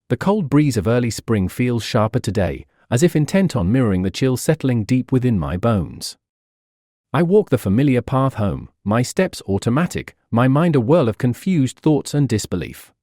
The cold breeze of early spring feels sharper today, as if intent on mirroring the chill settling deep within my bones. I walk the familiar path home, my steps automatic, my mind a whirl of confused thoughts and disbelief.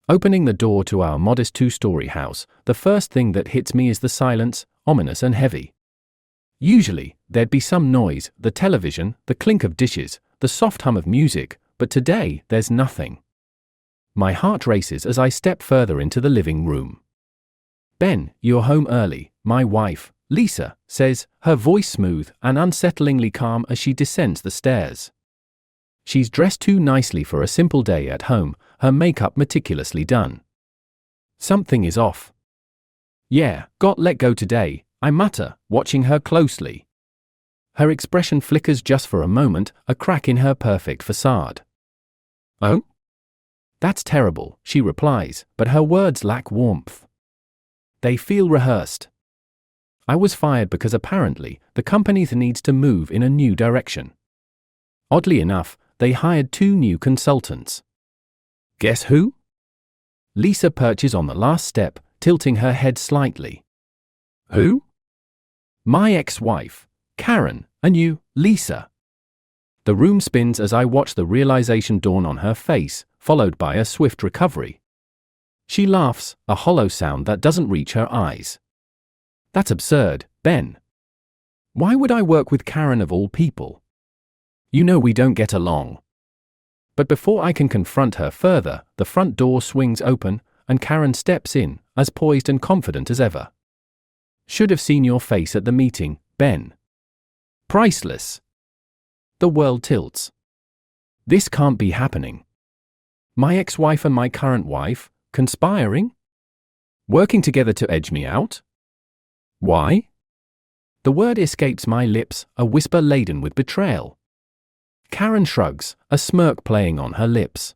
Opening the door to our modest two-story house, the first thing that hits me is the silence, ominous and heavy. Usually, there'd be some noise, the television, the clink of dishes, the soft hum of music, but today, there's nothing. My heart races as I step further into the living room. "Ben, you're home early," my wife, Lisa, says, her voice smooth and unsettlingly calm as she descends the stairs. She's dressed too nicely for a simple day at home, her makeup meticulously done. Something is off. "Yeah, got let go today," I mutter, watching her closely. Her expression flickers just for a moment, a crack in her perfect facade. "Oh? That's terrible," she replies, but her words lack warmth. They feel rehearsed. I was fired because apparently, the company needs to move in a new direction. Oddly enough, they hired 2 new consultants. Guess who? Lisa perches on the last step, tilting her head slightly. "Who?" "My ex-wife, Karen, and you, Lisa." The room spins as I watch the realization dawn on her face, followed by a swift recovery. She laughs, a hollow sound that doesn't reach her eyes. "That's absurd, Ben. Why would I work with Karen of all people? You know we don't get along." But before I can confront her further, the front door swings open, and Karen steps in, as poised and confident as ever. "Should have seen your face at the meeting, Ben. Priceless." The world tilts. This can't be happening. My ex-wife and my current wife, conspiring? Working together to edge me out? Why? The word escapes my lips, a whisper laden with betrayal. Karen shrugs, a smirk playing on her lips.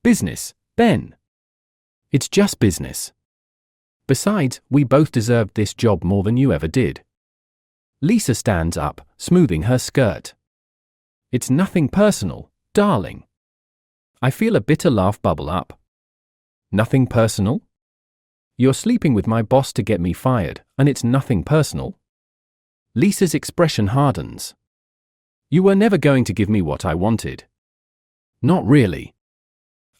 "Business, Ben. It's just business. Besides, we both deserved this job more than you ever did." Lisa stands up, smoothing her skirt. "It's nothing personal, darling." I feel a bitter laugh bubble up. "Nothing personal? You're sleeping with my boss to get me fired, and it's nothing personal?" Lisa's expression hardens. "You were never going to give me what I wanted." "Not really."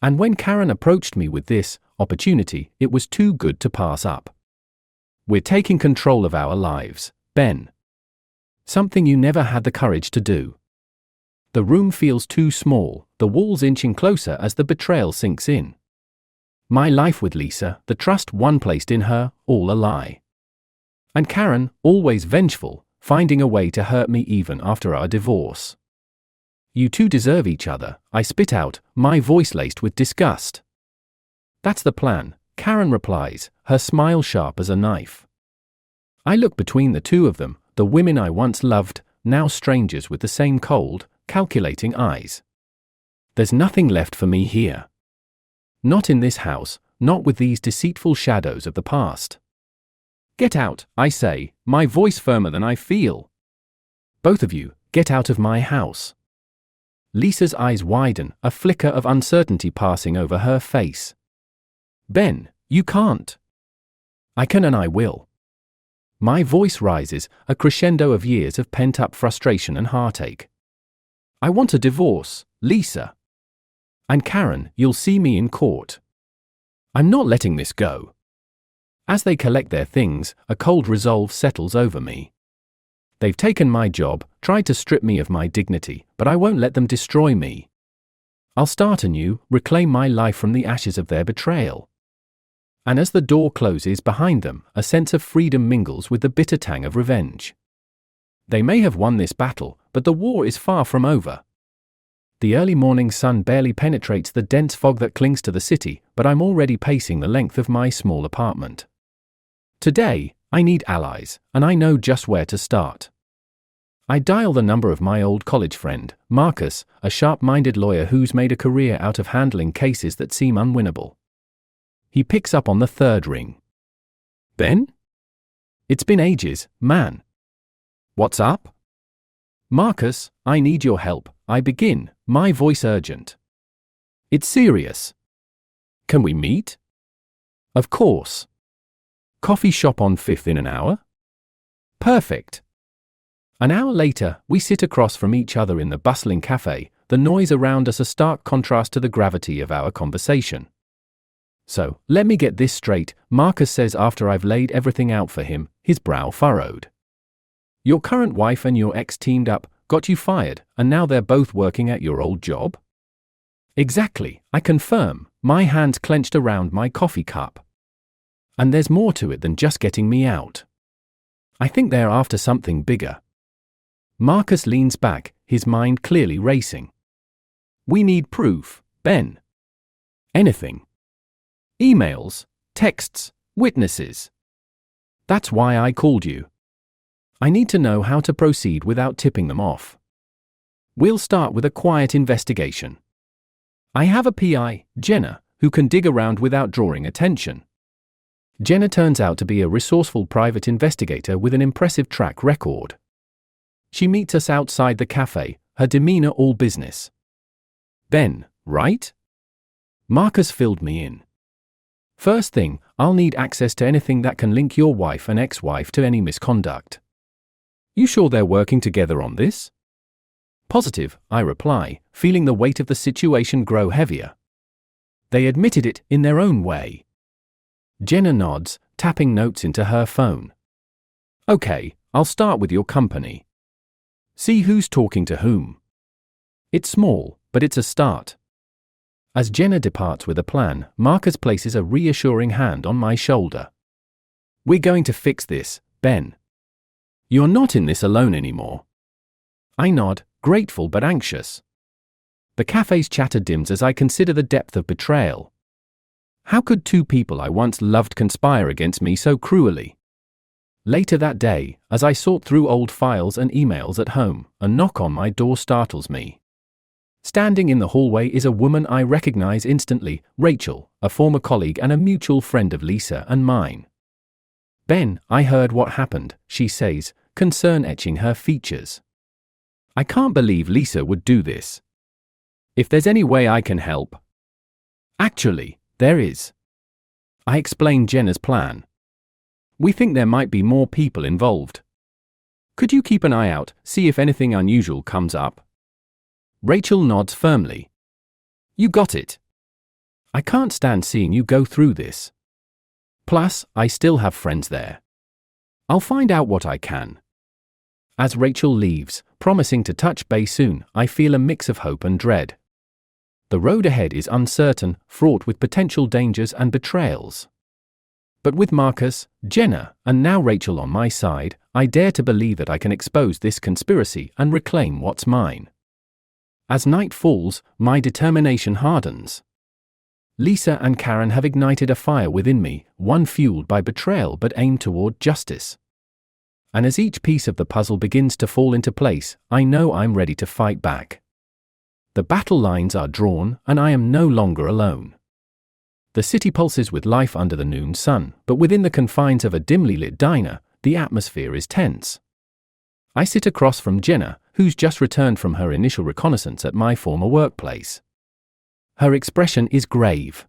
And when Karen approached me with this opportunity, it was too good to pass up. "We're taking control of our lives, Ben. Something you never had the courage to do." The room feels too small, the walls inching closer as the betrayal sinks in. My life with Lisa, the trust one placed in her, all a lie. And Karen, always vengeful, finding a way to hurt me even after our divorce. "You two deserve each other," I spit out, my voice laced with disgust. "That's the plan," Karen replies, her smile sharp as a knife. I look between the two of them, the women I once loved, now strangers with the same cold, calculating eyes. There's nothing left for me here. Not in this house, not with these deceitful shadows of the past. "Get out," I say, my voice firmer than I feel. "Both of you, get out of my house." Lisa's eyes widen, a flicker of uncertainty passing over her face. "Ben, you can't." "I can and I will." My voice rises, a crescendo of years of pent-up frustration and heartache. "I want a divorce, Lisa. And Karen, you'll see me in court. I'm not letting this go." As they collect their things, a cold resolve settles over me. They've taken my job, tried to strip me of my dignity, but I won't let them destroy me. I'll start anew, reclaim my life from the ashes of their betrayal. And as the door closes behind them, a sense of freedom mingles with the bitter tang of revenge. They may have won this battle, but the war is far from over. The early morning sun barely penetrates the dense fog that clings to the city, but I'm already pacing the length of my small apartment. Today, I need allies, and I know just where to start. I dial the number of my old college friend, Marcus, a sharp-minded lawyer who's made a career out of handling cases that seem unwinnable. He picks up on the third ring. "Ben? It's been ages, man. What's up?" "Marcus, I need your help," I begin, my voice urgent. "It's serious. Can we meet?" Of course. Coffee shop on 5th in an hour? Perfect. An hour later, we sit across from each other in the bustling cafe, the noise around us a stark contrast to the gravity of our conversation. So, let me get this straight, Marcus says after I've laid everything out for him, his brow furrowed. Your current wife and your ex teamed up, got you fired, and now they're both working at your old job? Exactly, I confirm, my hands clenched around my coffee cup. And there's more to it than just getting me out. I think they're after something bigger. Marcus leans back, his mind clearly racing. We need proof, Ben. Anything. Emails, texts, witnesses. That's why I called you. I need to know how to proceed without tipping them off. We'll start with a quiet investigation. I have a PI, Jenna, who can dig around without drawing attention. Jenna turns out to be a resourceful private investigator with an impressive track record. She meets us outside the cafe, her demeanor all business. Ben, right? Marcus filled me in. First thing, I'll need access to anything that can link your wife and ex-wife to any misconduct. You sure they're working together on this? Positive, I reply, feeling the weight of the situation grow heavier. They admitted it in their own way. Jenna nods, tapping notes into her phone. Okay, I'll start with your company. See who's talking to whom. It's small, but it's a start. As Jenna departs with a plan, Marcus places a reassuring hand on my shoulder. We're going to fix this, Ben. You're not in this alone anymore. I nod, grateful but anxious. The cafe's chatter dims as I consider the depth of betrayal. How could two people I once loved conspire against me so cruelly? Later that day, as I sort through old files and emails at home, a knock on my door startles me. Standing in the hallway is a woman I recognize instantly, Rachel, a former colleague and a mutual friend of Lisa and mine. Ben, I heard what happened, she says, concern etching her features. I can't believe Lisa would do this. If there's any way I can help. Actually, there is. I explained Jenna's plan. We think there might be more people involved. Could you keep an eye out, see if anything unusual comes up? Rachel nods firmly. You got it. I can't stand seeing you go through this. Plus, I still have friends there. I'll find out what I can. As Rachel leaves, promising to touch base soon, I feel a mix of hope and dread. The road ahead is uncertain, fraught with potential dangers and betrayals. But with Marcus, Jenna, and now Rachel on my side, I dare to believe that I can expose this conspiracy and reclaim what's mine. As night falls, my determination hardens. Lisa and Karen have ignited a fire within me, one fueled by betrayal but aimed toward justice. And as each piece of the puzzle begins to fall into place, I know I'm ready to fight back. The battle lines are drawn, and I am no longer alone. The city pulses with life under the noon sun, but within the confines of a dimly lit diner, the atmosphere is tense. I sit across from Jenna, who's just returned from her initial reconnaissance at my former workplace. Her expression is grave.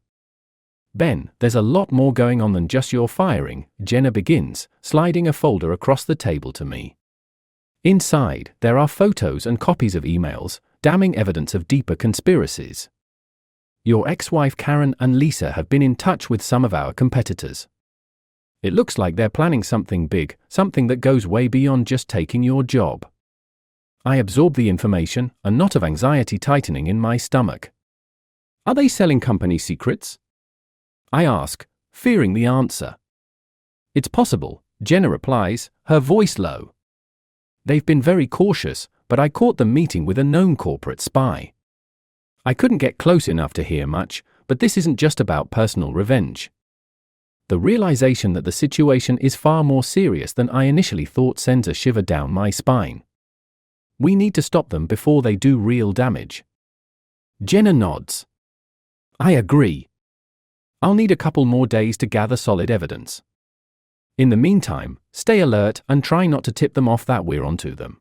Ben, there's a lot more going on than just your firing, Jenna begins, sliding a folder across the table to me. Inside, there are photos and copies of emails, damning evidence of deeper conspiracies. Your ex-wife Karen and Lisa have been in touch with some of our competitors. It looks like they're planning something big, something that goes way beyond just taking your job. I absorb the information, a knot of anxiety tightening in my stomach. Are they selling company secrets? I ask, fearing the answer. It's possible, Jenna replies, her voice low. They've been very cautious, but I caught them meeting with a known corporate spy. I couldn't get close enough to hear much, but this isn't just about personal revenge. The realization that the situation is far more serious than I initially thought sends a shiver down my spine. We need to stop them before they do real damage. Jenna nods. I agree. I'll need a couple more days to gather solid evidence. In the meantime, stay alert and try not to tip them off that we're onto them.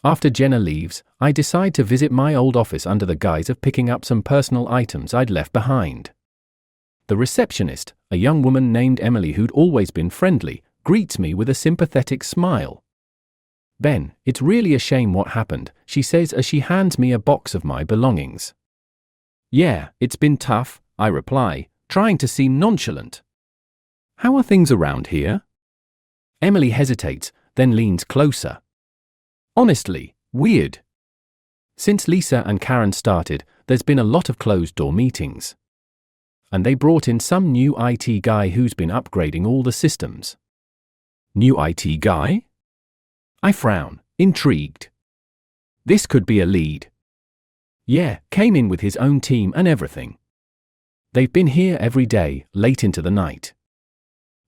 After Jenna leaves, I decide to visit my old office under the guise of picking up some personal items I'd left behind. The receptionist, a young woman named Emily who'd always been friendly, greets me with a sympathetic smile. "Ben, it's really a shame what happened," she says as she hands me a box of my belongings. "Yeah, it's been tough," I reply, trying to seem nonchalant. "How are things around here?" Emily hesitates, then leans closer. "Honestly, weird. Since Lisa and Karen started, there's been a lot of closed-door meetings. And they brought in some new IT guy who's been upgrading all the systems." "New IT guy?" I frown, intrigued. This could be a lead. "Yeah, came in with his own team and everything. They've been here every day, late into the night."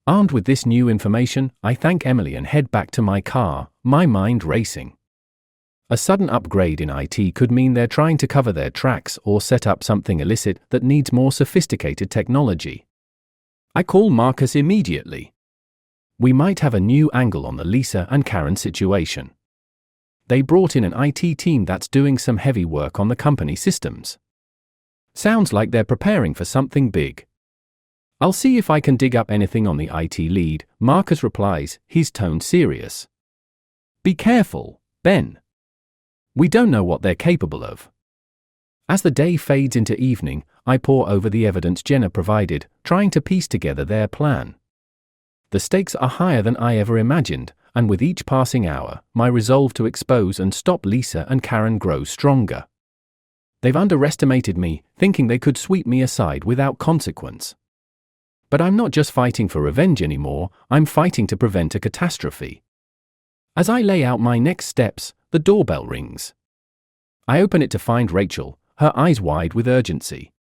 Armed with this new information, I thank Emily and head back to my car, my mind racing. A sudden upgrade in IT could mean they're trying to cover their tracks or set up something illicit that needs more sophisticated technology. I call Marcus immediately. We might have a new angle on the Lisa and Karen situation. They brought in an IT team that's doing some heavy work on the company systems. Sounds like they're preparing for something big. "I'll see if I can dig up anything on the IT lead," Marcus replies, his tone serious. "Be careful, Ben. We don't know what they're capable of." As the day fades into evening, I pore over the evidence Jenna provided, trying to piece together their plan. The stakes are higher than I ever imagined, and with each passing hour, my resolve to expose and stop Lisa and Karen grows stronger. They've underestimated me, thinking they could sweep me aside without consequence. But I'm not just fighting for revenge anymore, I'm fighting to prevent a catastrophe. As I lay out my next steps, the doorbell rings. I open it to find Rachel, her eyes wide with urgency.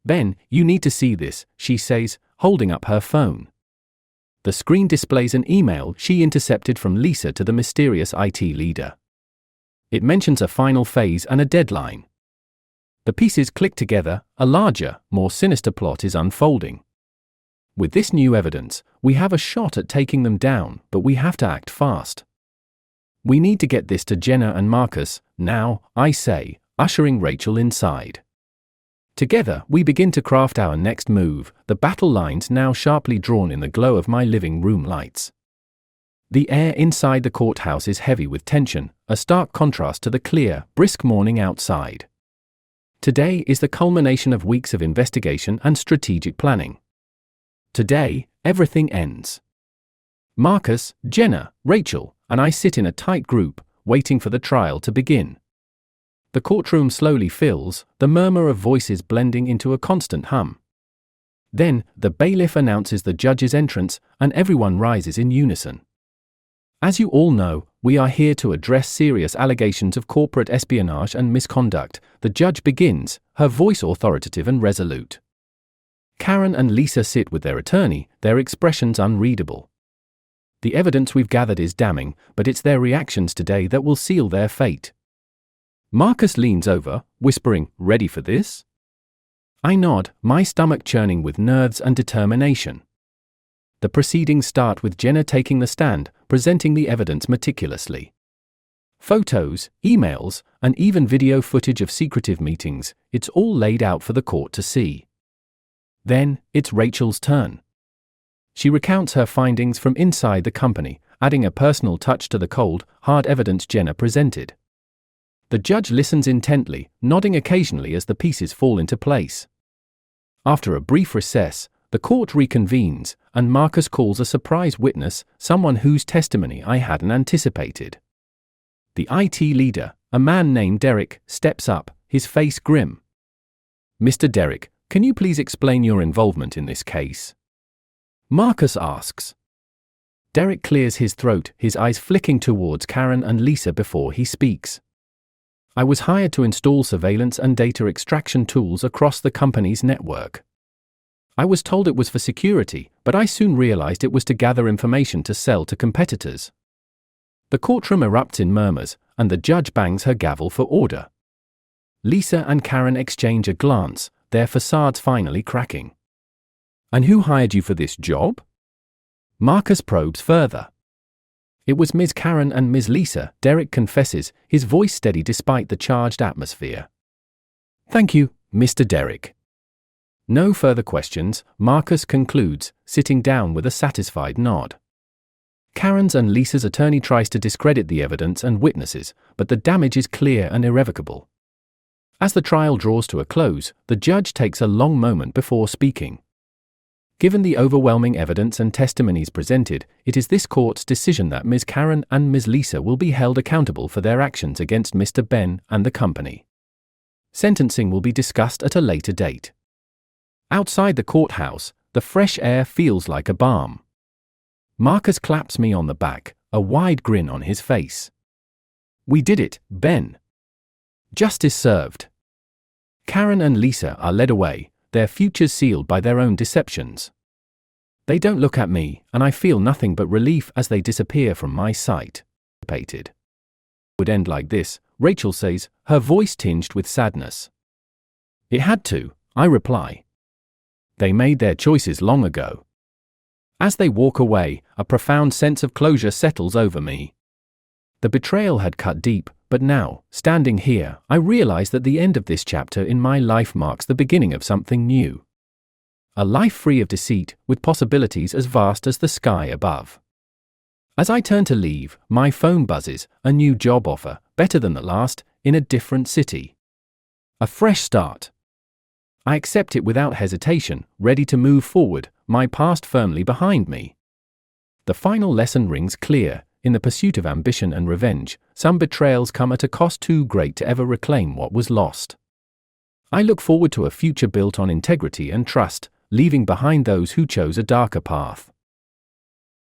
"Ben, you need to see this," she says, holding up her phone. The screen displays an email she intercepted from Lisa to the mysterious IT leader. It mentions a final phase and a deadline. The pieces click together, a larger, more sinister plot is unfolding. With this new evidence, we have a shot at taking them down, but we have to act fast. We need to get this to Jenna and Marcus, now, I say, ushering Rachel inside. Together, we begin to craft our next move, the battle lines now sharply drawn in the glow of my living room lights. The air inside the courthouse is heavy with tension, a stark contrast to the clear, brisk morning outside. Today is the culmination of weeks of investigation and strategic planning. Today, everything ends. Marcus, Jenna, Rachel, and I sit in a tight group, waiting for the trial to begin. The courtroom slowly fills, the murmur of voices blending into a constant hum. Then, the bailiff announces the judge's entrance, and everyone rises in unison. As you all know, we are here to address serious allegations of corporate espionage and misconduct. The judge begins, her voice authoritative and resolute. Karen and Lisa sit with their attorney, their expressions unreadable. The evidence we've gathered is damning, but it's their reactions today that will seal their fate. Marcus leans over, whispering, "Ready for this?" I nod, my stomach churning with nerves and determination. The proceedings start with Jenna taking the stand, presenting the evidence meticulously. Photos, emails, and even video footage of secretive meetings, it's all laid out for the court to see. Then, it's Rachel's turn. She recounts her findings from inside the company, adding a personal touch to the cold, hard evidence Jenna presented. The judge listens intently, nodding occasionally as the pieces fall into place. After a brief recess, the court reconvenes, and Marcus calls a surprise witness, someone whose testimony I hadn't anticipated. The IT leader, a man named Derek, steps up, his face grim. "Mr. Derek, can you please explain your involvement in this case?" Marcus asks. Derek clears his throat, his eyes flicking towards Karen and Lisa before he speaks. "I was hired to install surveillance and data extraction tools across the company's network. I was told it was for security, but I soon realized it was to gather information to sell to competitors." The courtroom erupts in murmurs, and the judge bangs her gavel for order. Lisa and Karen exchange a glance, their facades finally cracking. "And who hired you for this job?" Marcus probes further. "It was Ms. Karen and Ms. Lisa," Derek confesses, his voice steady despite the charged atmosphere. "Thank you, Mr. Derek." No further questions, Marcus concludes, sitting down with a satisfied nod. Karen's and Lisa's attorney tries to discredit the evidence and witnesses, but the damage is clear and irrevocable. As the trial draws to a close, the judge takes a long moment before speaking. Given the overwhelming evidence and testimonies presented, it is this court's decision that Ms. Karen and Ms. Lisa will be held accountable for their actions against Mr. Ben and the company. Sentencing will be discussed at a later date. Outside the courthouse, the fresh air feels like a balm. Marcus claps me on the back, a wide grin on his face. "We did it, Ben. Justice served." Karen and Lisa are led away, their futures sealed by their own deceptions. They don't look at me, and I feel nothing but relief as they disappear from my sight. It would end like this, Rachel says, her voice tinged with sadness. "It had to," I reply. "They made their choices long ago." As they walk away, a profound sense of closure settles over me. The betrayal had cut deep, but now, standing here, I realize that the end of this chapter in my life marks the beginning of something new. A life free of deceit, with possibilities as vast as the sky above. As I turn to leave, my phone buzzes, a new job offer, better than the last, in a different city. A fresh start. I accept it without hesitation, ready to move forward, my past firmly behind me. The final lesson rings clear. In the pursuit of ambition and revenge, some betrayals come at a cost too great to ever reclaim what was lost. I look forward to a future built on integrity and trust, leaving behind those who chose a darker path.